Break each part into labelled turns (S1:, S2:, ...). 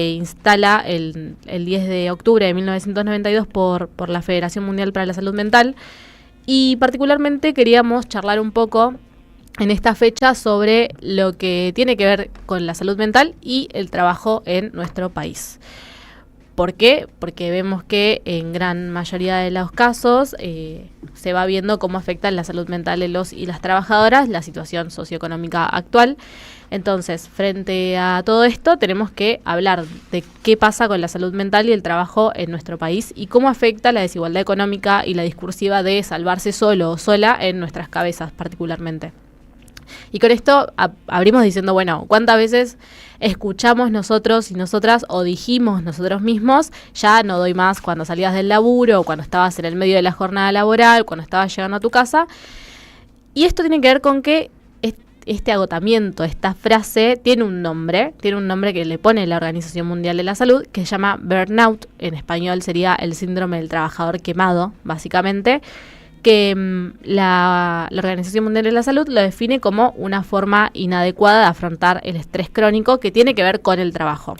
S1: instala el 10 de octubre de 1992 por la Federación Mundial para la Salud Mental, y particularmente queríamos charlar un poco en esta fecha sobre lo que tiene que ver con la salud mental y el trabajo en nuestro país. ¿Por qué? Porque vemos que en gran mayoría de los casos se va viendo cómo afecta la salud mental de los y las trabajadoras la situación socioeconómica actual. Entonces, frente a todo esto, tenemos que hablar de qué pasa con la salud mental y el trabajo en nuestro país y cómo afecta la desigualdad económica y la discursiva de salvarse solo o sola en nuestras cabezas particularmente. Y con esto abrimos diciendo, bueno, ¿cuántas veces escuchamos nosotros y nosotras o dijimos nosotros mismos, ya no doy más cuando salías del laburo o cuando estabas en el medio de la jornada laboral, cuando estabas llegando a tu casa? Y esto tiene que ver con que este agotamiento, esta frase, tiene un nombre que le pone la Organización Mundial de la Salud, que se llama burnout. En español sería el síndrome del trabajador quemado, básicamente, que la Organización Mundial de la Salud lo define como una forma inadecuada de afrontar el estrés crónico que tiene que ver con el trabajo.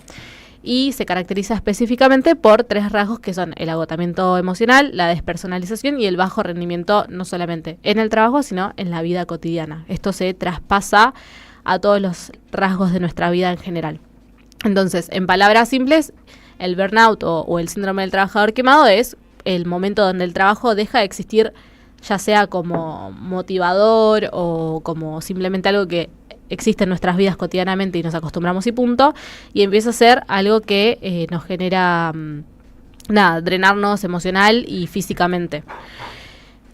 S1: Y se caracteriza específicamente por 3 rasgos que son el agotamiento emocional, la despersonalización y el bajo rendimiento, no solamente en el trabajo, sino en la vida cotidiana. Esto se traspasa a todos los rasgos de nuestra vida en general. Entonces, en palabras simples, el burnout o el síndrome del trabajador quemado es el momento donde el trabajo deja de existir, ya sea como motivador o como simplemente algo que existe en nuestras vidas cotidianamente y nos acostumbramos y punto, y empieza a ser algo que nos genera drenarnos emocional y físicamente.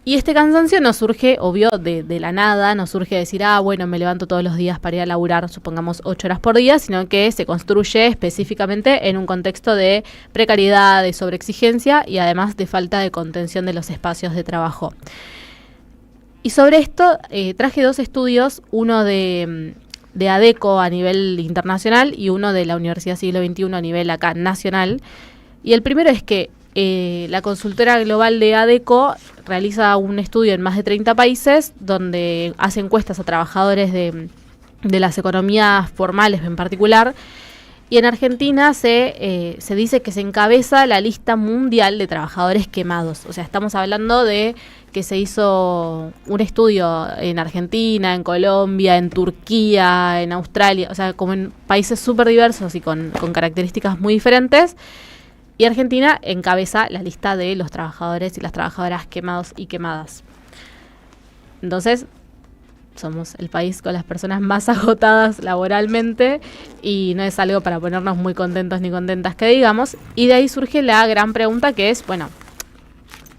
S1: Y este cansancio no surge, obvio, de la nada, no surge de decir, bueno, me levanto todos los días para ir a laburar, supongamos 8 horas por día, sino que se construye específicamente en un contexto de precariedad, de sobreexigencia y además de falta de contención de los espacios de trabajo. Y sobre esto traje 2 estudios, uno de ADECO a nivel internacional y uno de la Universidad Siglo XXI a nivel acá nacional. Y el primero es que la consultora global de ADECO realiza un estudio en más de 30 países donde hace encuestas a trabajadores de las economías formales en particular. Y en Argentina se dice que se encabeza la lista mundial de trabajadores quemados. O sea, estamos hablando de que se hizo un estudio en Argentina, en Colombia, en Turquía, en Australia, o sea, como en países súper diversos y con características muy diferentes. Y Argentina encabeza la lista de los trabajadores y las trabajadoras quemados y quemadas. Entonces, somos el país con las personas más agotadas laboralmente y no es algo para ponernos muy contentos ni contentas que digamos. Y de ahí surge la gran pregunta que es, bueno,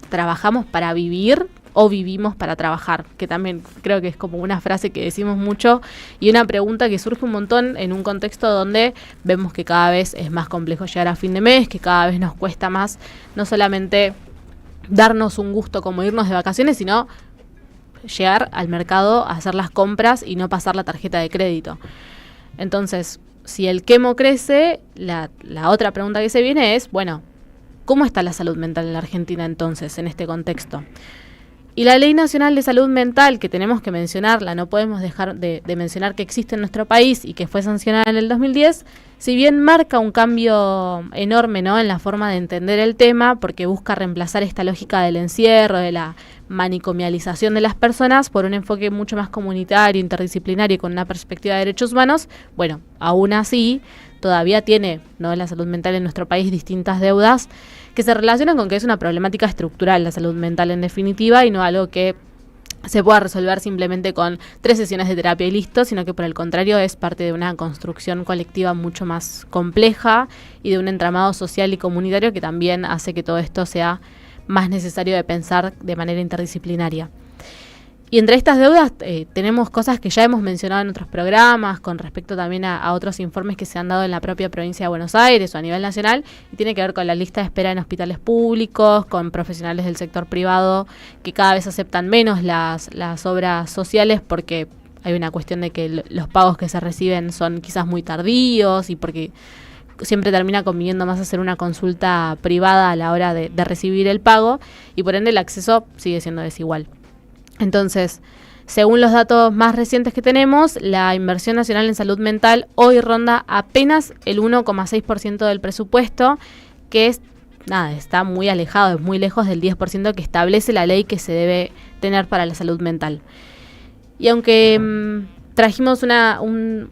S1: ¿trabajamos para vivir o vivimos para trabajar? Que también creo que es como una frase que decimos mucho y una pregunta que surge un montón en un contexto donde vemos que cada vez es más complejo llegar a fin de mes, que cada vez nos cuesta más no solamente darnos un gusto como irnos de vacaciones, sino llegar al mercado a hacer las compras y no pasar la tarjeta de crédito. Entonces, si el quemo crece, la otra pregunta que se viene es, bueno, ¿cómo está la salud mental en la Argentina entonces, en este contexto? Y la Ley Nacional de Salud Mental, que tenemos que mencionarla, no podemos dejar de mencionar que existe en nuestro país y que fue sancionada en el 2010, si bien marca un cambio enorme, ¿no?, en la forma de entender el tema, porque busca reemplazar esta lógica del encierro, de la manicomialización de las personas, por un enfoque mucho más comunitario, interdisciplinario y con una perspectiva de derechos humanos, bueno, aún así todavía tiene, ¿no?, la salud mental en nuestro país distintas deudas que se relacionan con que es una problemática estructural la salud mental en definitiva y no algo que se pueda resolver simplemente con 3 sesiones de terapia y listo, sino que por el contrario es parte de una construcción colectiva mucho más compleja y de un entramado social y comunitario que también hace que todo esto sea más necesario de pensar de manera interdisciplinaria. Y entre estas deudas tenemos cosas que ya hemos mencionado en otros programas, con respecto también a otros informes que se han dado en la propia provincia de Buenos Aires o a nivel nacional, y tiene que ver con la lista de espera en hospitales públicos, con profesionales del sector privado que cada vez aceptan menos las obras sociales porque hay una cuestión de que los pagos que se reciben son quizás muy tardíos y porque siempre termina conviniendo más hacer una consulta privada a la hora de recibir el pago y por ende el acceso sigue siendo desigual. Entonces, Según los datos más recientes que tenemos, la inversión nacional en salud mental hoy ronda apenas el 1,6% del presupuesto, que es está muy alejado, es muy lejos del 10% que establece la ley que se debe tener para la salud mental. Y aunque trajimos una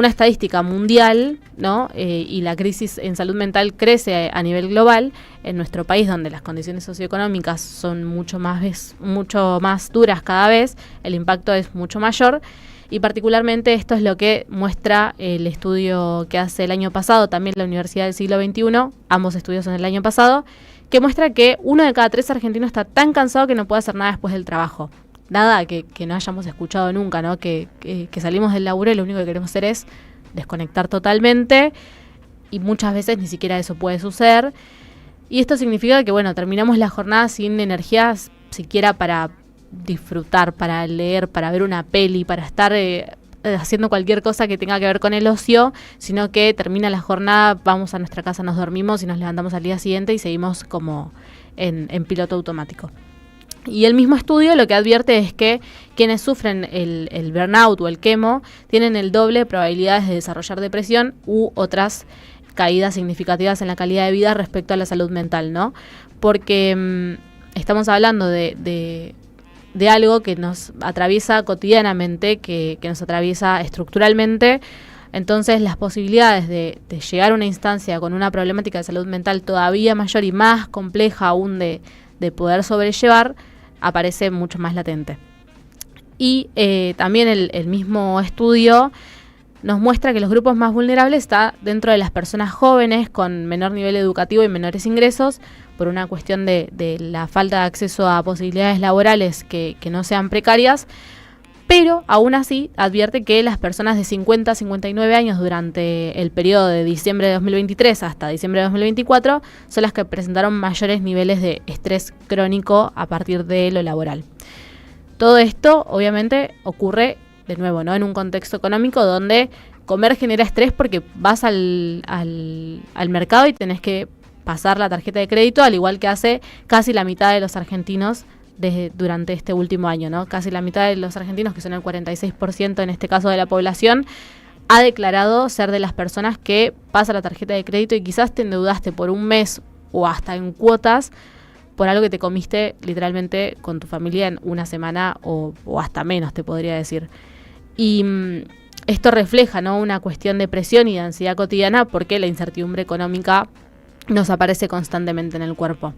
S1: estadística mundial, ¿no? Y la crisis en salud mental crece a nivel global, en nuestro país, donde las condiciones socioeconómicas son mucho más duras cada vez, el impacto es mucho mayor. Y particularmente esto es lo que muestra el estudio que hace el año pasado, también la Universidad del Siglo XXI, ambos estudios son del año pasado, que muestra que 1 de cada 3 argentinos está tan cansado que no puede hacer nada después del trabajo. Nada que no hayamos escuchado nunca, ¿no? Que salimos del laburo y lo único que queremos hacer es desconectar totalmente, y muchas veces ni siquiera eso puede suceder. Y esto significa que, bueno, terminamos la jornada sin energías siquiera para disfrutar, para leer, para ver una peli, para estar haciendo cualquier cosa que tenga que ver con el ocio, sino que termina la jornada, vamos a nuestra casa, nos dormimos y nos levantamos al día siguiente y seguimos como en piloto automático. Y el mismo estudio lo que advierte es que quienes sufren el burnout o el quemo tienen el doble de probabilidades de desarrollar depresión u otras caídas significativas en la calidad de vida respecto a la salud mental, ¿no? Porque estamos hablando de algo que nos atraviesa cotidianamente, que nos atraviesa estructuralmente. Entonces las posibilidades de llegar a una instancia con una problemática de salud mental todavía mayor y más compleja aún de poder sobrellevar, aparece mucho más latente. Y también el mismo estudio nos muestra que los grupos más vulnerables están dentro de las personas jóvenes con menor nivel educativo y menores ingresos, por una cuestión de la falta de acceso a posibilidades laborales que no sean precarias, pero aún así advierte que las personas de 50 a 59 años durante el periodo de diciembre de 2023 hasta diciembre de 2024 son las que presentaron mayores niveles de estrés crónico a partir de lo laboral. Todo esto obviamente ocurre de nuevo, ¿no? En un contexto económico donde comer genera estrés porque vas al mercado y tenés que pasar la tarjeta de crédito, al igual que hace casi la mitad de los argentinos durante este último año, ¿no? Casi la mitad de los argentinos, que son el 46% en este caso de la población, ha declarado ser de las personas que pasa la tarjeta de crédito y quizás te endeudaste por un mes o hasta en cuotas por algo que te comiste literalmente con tu familia en una semana o hasta menos, te podría decir. Y esto refleja, ¿no?, una cuestión de presión y de ansiedad cotidiana porque la incertidumbre económica nos aparece constantemente en el cuerpo.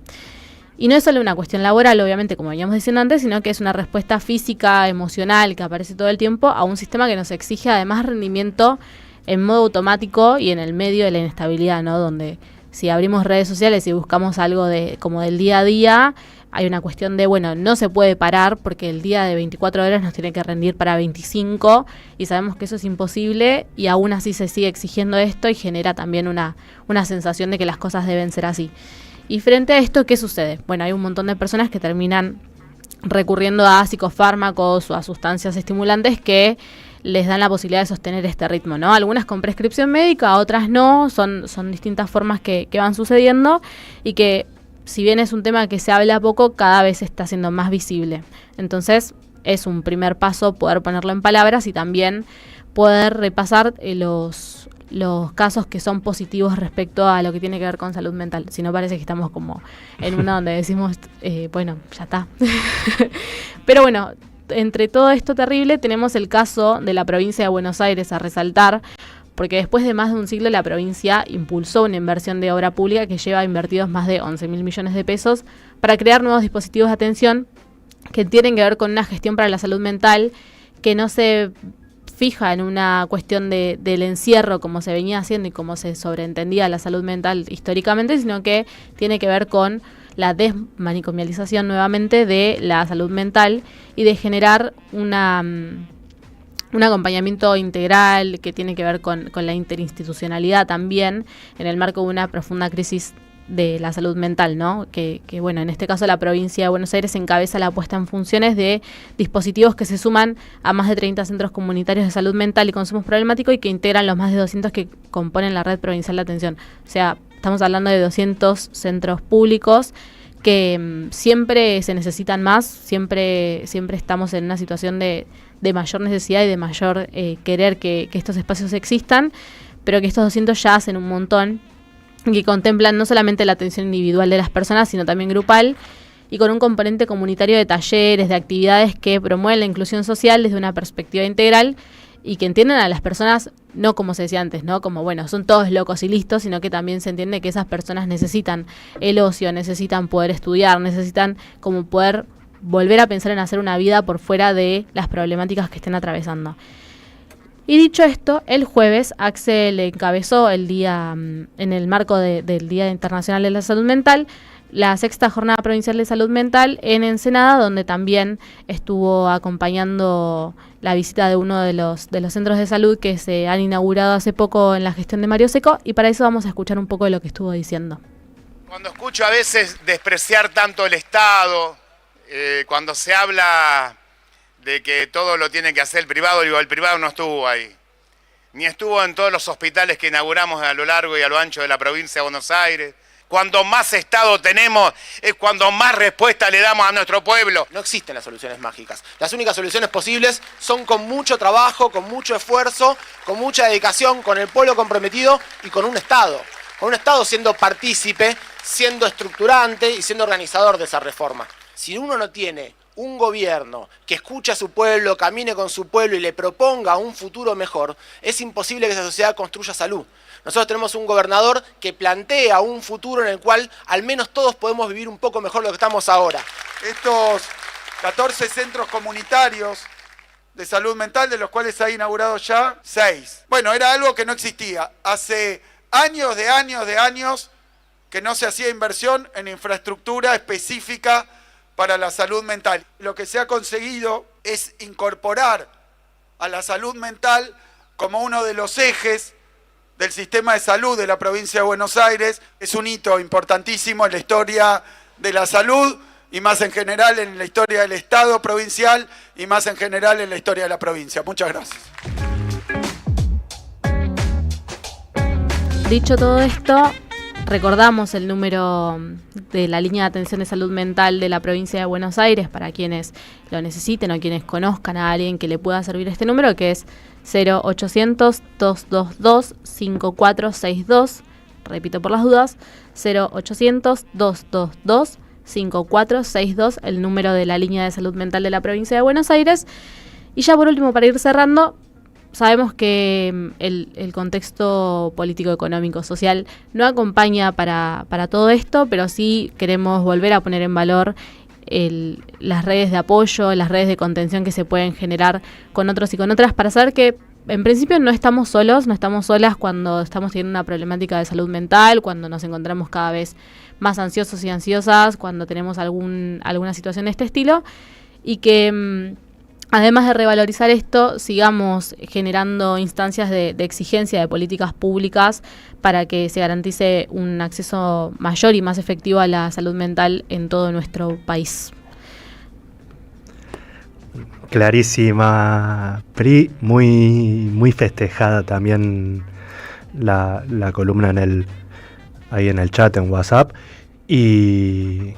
S1: Y no es solo una cuestión laboral, obviamente, como veníamos diciendo antes, sino que es una respuesta física, emocional, que aparece todo el tiempo a un sistema que nos exige además rendimiento en modo automático y en el medio de la inestabilidad, ¿no? Donde si abrimos redes sociales y buscamos algo como del día a día, hay una cuestión de, bueno, no se puede parar porque el día de 24 horas nos tiene que rendir para 25 y sabemos que eso es imposible y aún así se sigue exigiendo esto y genera también una sensación de que las cosas deben ser así. Y frente a esto, ¿qué sucede? Bueno, hay un montón de personas que terminan recurriendo a psicofármacos o a sustancias estimulantes que les dan la posibilidad de sostener este ritmo, ¿no? Algunas con prescripción médica, otras no, son distintas formas que van sucediendo y que, si bien es un tema que se habla poco, cada vez está siendo más visible. Entonces, es un primer paso poder ponerlo en palabras y también poder repasar los casos que son positivos respecto a lo que tiene que ver con salud mental. Si no, parece que estamos como en una donde decimos, bueno, ya está. Pero bueno, entre todo esto terrible tenemos el caso de la provincia de Buenos Aires a resaltar, porque después de más de un siglo la provincia impulsó una inversión de obra pública que lleva invertidos más de 11.000 millones de pesos para crear nuevos dispositivos de atención que tienen que ver con una gestión para la salud mental que no se fija en una cuestión del encierro como se venía haciendo y como se sobreentendía la salud mental históricamente, sino que tiene que ver con la desmanicomialización nuevamente de la salud mental y de generar un acompañamiento integral que tiene que ver con la interinstitucionalidad también en el marco de una profunda crisis de la salud mental, ¿no? Que bueno, en este caso la provincia de Buenos Aires encabeza la puesta en funciones de dispositivos que se suman a más de 30 centros comunitarios de salud mental y consumos problemáticos y que integran los más de 200 que componen la red provincial de atención. O sea, estamos hablando de 200 centros públicos que siempre se necesitan más, siempre estamos en una situación de mayor necesidad y de mayor querer que estos espacios existan, pero que estos 200 ya hacen un montón, que contemplan no solamente la atención individual de las personas, sino también grupal, y con un componente comunitario de talleres, de actividades que promueven la inclusión social desde una perspectiva integral y que entienden a las personas, no como se decía antes, ¿no? Como, bueno, son todos locos y listos, sino que también se entiende que esas personas necesitan el ocio, necesitan poder estudiar, necesitan como poder volver a pensar en hacer una vida por fuera de las problemáticas que estén atravesando. Y dicho esto, el jueves Axel encabezó el día, en el marco del Día Internacional de la Salud Mental, la 6ª Jornada Provincial de Salud Mental en Ensenada, donde también estuvo acompañando la visita de uno de los centros de salud que se han inaugurado hace poco en la gestión de Mario Seco, y para eso vamos a escuchar un poco de lo que estuvo diciendo.
S2: Cuando escucho a veces despreciar tanto el Estado, cuando se habla de que todo lo tiene que hacer el privado, digo, el privado no estuvo ahí. Ni estuvo en todos los hospitales que inauguramos a lo largo y a lo ancho de la provincia de Buenos Aires. Cuando más Estado tenemos, es cuando más respuesta le damos a nuestro pueblo.
S3: No existen las soluciones mágicas. Las únicas soluciones posibles son con mucho trabajo, con mucho esfuerzo, con mucha dedicación, con el pueblo comprometido y con un Estado. Con un Estado siendo partícipe, siendo estructurante y siendo organizador de esa reforma. Si uno no tiene un gobierno que escuche a su pueblo, camine con su pueblo y le proponga un futuro mejor, es imposible que esa sociedad construya salud. Nosotros tenemos un gobernador que plantea un futuro en el cual al menos todos podemos vivir un poco mejor de lo que estamos ahora.
S4: Estos 14 centros comunitarios de salud mental, de los cuales se ha inaugurado ya 6. Bueno, era algo que no existía. Hace años que no se hacía inversión en infraestructura específica para la salud mental. Lo que se ha conseguido es incorporar a la salud mental como uno de los ejes del sistema de salud de la provincia de Buenos Aires. Es un hito importantísimo en la historia de la salud y más en general en la historia del Estado provincial y más en general en la historia de la provincia. Muchas gracias.
S1: Dicho todo esto, recordamos el número de la línea de atención de salud mental de la provincia de Buenos Aires para quienes lo necesiten o quienes conozcan a alguien que le pueda servir este número, que es 0800-222-5462. Repito por las dudas, 0800-222-5462, el número de la línea de salud mental de la provincia de Buenos Aires. Y ya por último, para ir cerrando, sabemos que el contexto político, económico, social no acompaña para todo esto, pero sí queremos volver a poner en valor las redes de apoyo, las redes de contención que se pueden generar con otros y con otras, para saber que en principio no estamos solos, no estamos solas cuando estamos teniendo una problemática de salud mental, cuando nos encontramos cada vez más ansiosos y ansiosas, cuando tenemos alguna situación de este estilo, y que además de revalorizar esto, sigamos generando instancias de exigencia de políticas públicas para que se garantice un acceso mayor y más efectivo a la salud mental en todo nuestro país.
S5: Clarísima, Pri, muy festejada también la columna ahí en el chat, en WhatsApp, y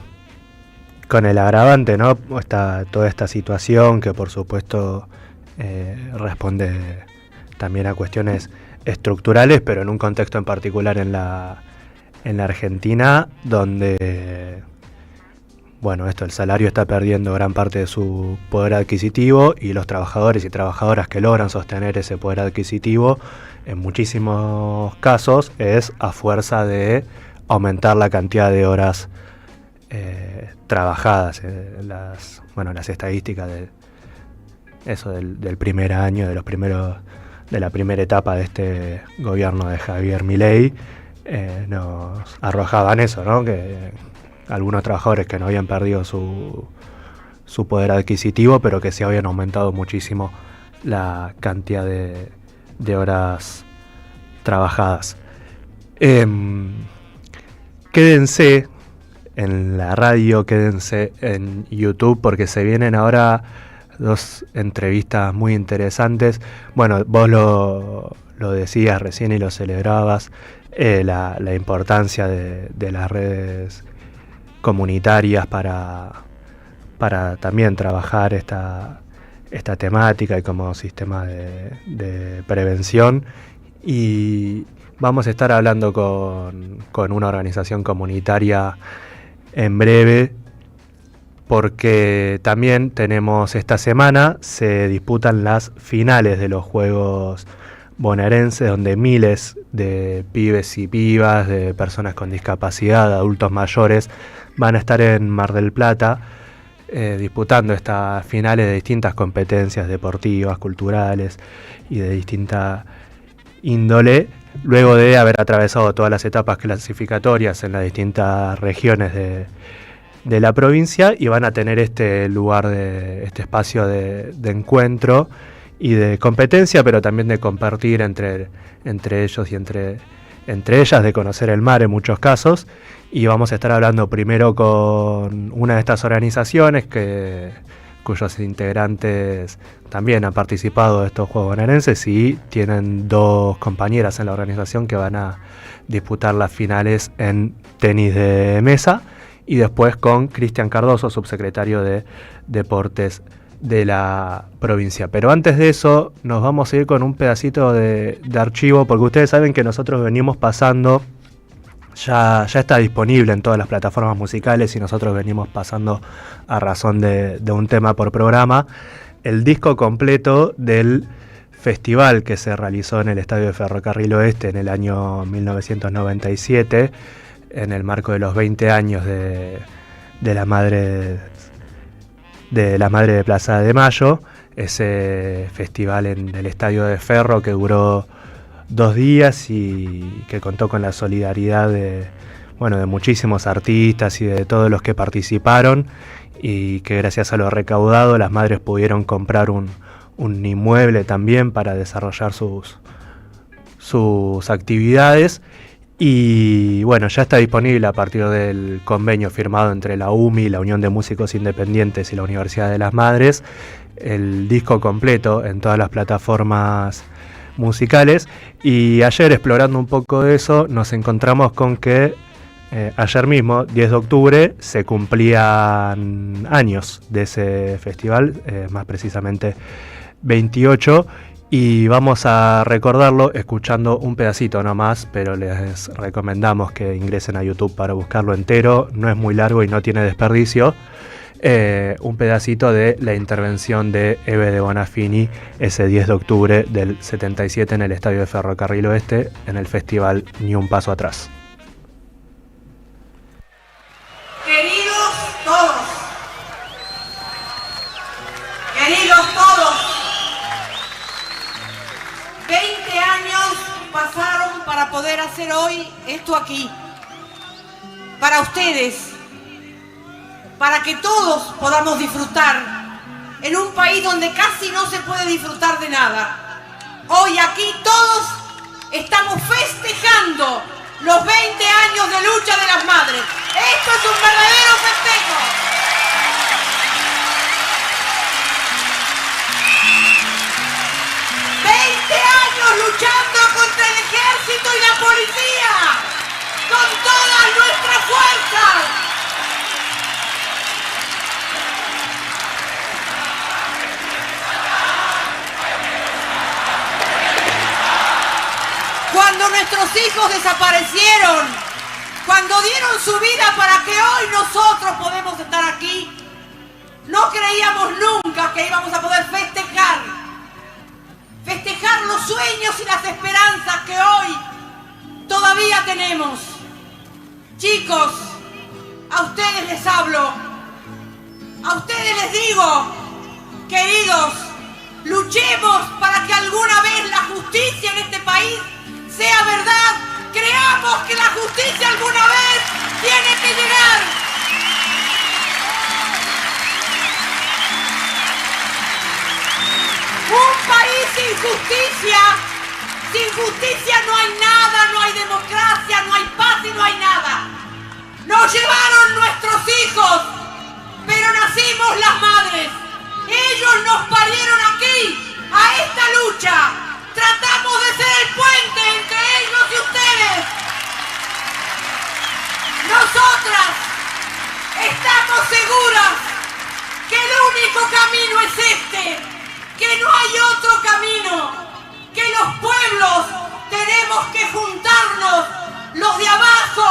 S5: con el agravante, ¿no? Toda esta situación que por supuesto responde también a cuestiones estructurales, pero en un contexto en particular en la Argentina, donde el salario está perdiendo gran parte de su poder adquisitivo, y los trabajadores y trabajadoras que logran sostener ese poder adquisitivo, en muchísimos casos es a fuerza de aumentar la cantidad de horas trabajadas. Las estadísticas del primer año, de la primera etapa de este gobierno de Javier Milei, nos arrojaban eso, ¿no? Que algunos trabajadores que no habían perdido su poder adquisitivo, pero que sí habían aumentado muchísimo la cantidad de horas trabajadas. Quédense en la radio, quédense en YouTube, porque se vienen ahora 2 entrevistas muy interesantes. Bueno, vos lo decías recién y lo celebrabas, la importancia de las redes comunitarias para también trabajar esta temática y como sistema de prevención. Y vamos a estar hablando con una organización comunitaria en breve, porque también tenemos esta semana, se disputan las finales de los Juegos bonaerenses, donde miles de pibes y pibas, de personas con discapacidad, adultos mayores, van a estar en Mar del Plata disputando estas finales de distintas competencias deportivas, culturales y de distinta índole, luego de haber atravesado todas las etapas clasificatorias en las distintas regiones de la provincia, y van a tener este lugar, este espacio de encuentro y de competencia, pero también de compartir entre ellos y entre ellas, de conocer el mar en muchos casos. Y vamos a estar hablando primero con una de estas organizaciones cuyos integrantes también han participado de estos Juegos bonaerenses, y tienen 2 compañeras en la organización que van a disputar las finales en tenis de mesa, y después con Cristian Cardoso, subsecretario de Deportes de la provincia. Pero antes de eso nos vamos a ir con un pedacito de archivo, porque ustedes saben que nosotros venimos pasando, ya está disponible en todas las plataformas musicales, y nosotros venimos pasando a razón de un tema por programa, el disco completo del festival que se realizó en el Estadio de Ferrocarril Oeste en el año 1997, en el marco de los 20 años de la Madre de Plaza de Mayo, ese festival en el Estadio de Ferro que duró 2 días y que contó con la solidaridad de muchísimos artistas y de todos los que participaron, y que gracias a lo recaudado las madres pudieron comprar un inmueble también para desarrollar sus actividades. Y bueno, ya está disponible a partir del convenio firmado entre la UMI, la Unión de Músicos Independientes, y la Universidad de las Madres, el disco completo en todas las plataformas musicales. Y ayer, explorando un poco de eso, nos encontramos con que ayer mismo, 10 de octubre, se cumplían años de ese festival, más precisamente 28, y vamos a recordarlo escuchando un pedacito nomás, pero les recomendamos que ingresen a YouTube para buscarlo entero, no es muy largo y no tiene desperdicio. Un pedacito de la intervención de Eve de Bonafini ese 10 de octubre del 77 en el Estadio de Ferrocarril Oeste, en el festival Ni un Paso Atrás.
S6: Queridos todos, 20 años pasaron para poder hacer hoy esto aquí, para ustedes, para que todos podamos disfrutar en un país donde casi no se puede disfrutar de nada. Hoy aquí todos estamos festejando los 20 años de lucha de las madres. Esto es un verdadero festejo. Luchando contra el ejército y la policía, con todas nuestras fuerzas. Cuando nuestros hijos desaparecieron, cuando dieron su vida para que hoy nosotros podemos estar aquí, no creíamos nunca que íbamos a poder festejar los sueños y las esperanzas que hoy todavía tenemos. Chicos, a ustedes les hablo, a ustedes les digo, queridos, luchemos para que alguna vez la justicia en este país sea verdad. Creamos que la justicia alguna vez tiene que llegar. Un país sin justicia no hay nada, no hay democracia, no hay paz y no hay nada. Nos llevaron nuestros hijos, pero nacimos las madres. Ellos nos parieron aquí, a esta lucha. Tratamos de ser el puente entre ellos y ustedes. Nosotras único camino es este, que no hay otro camino, que los pueblos tenemos que juntarnos, los de abajo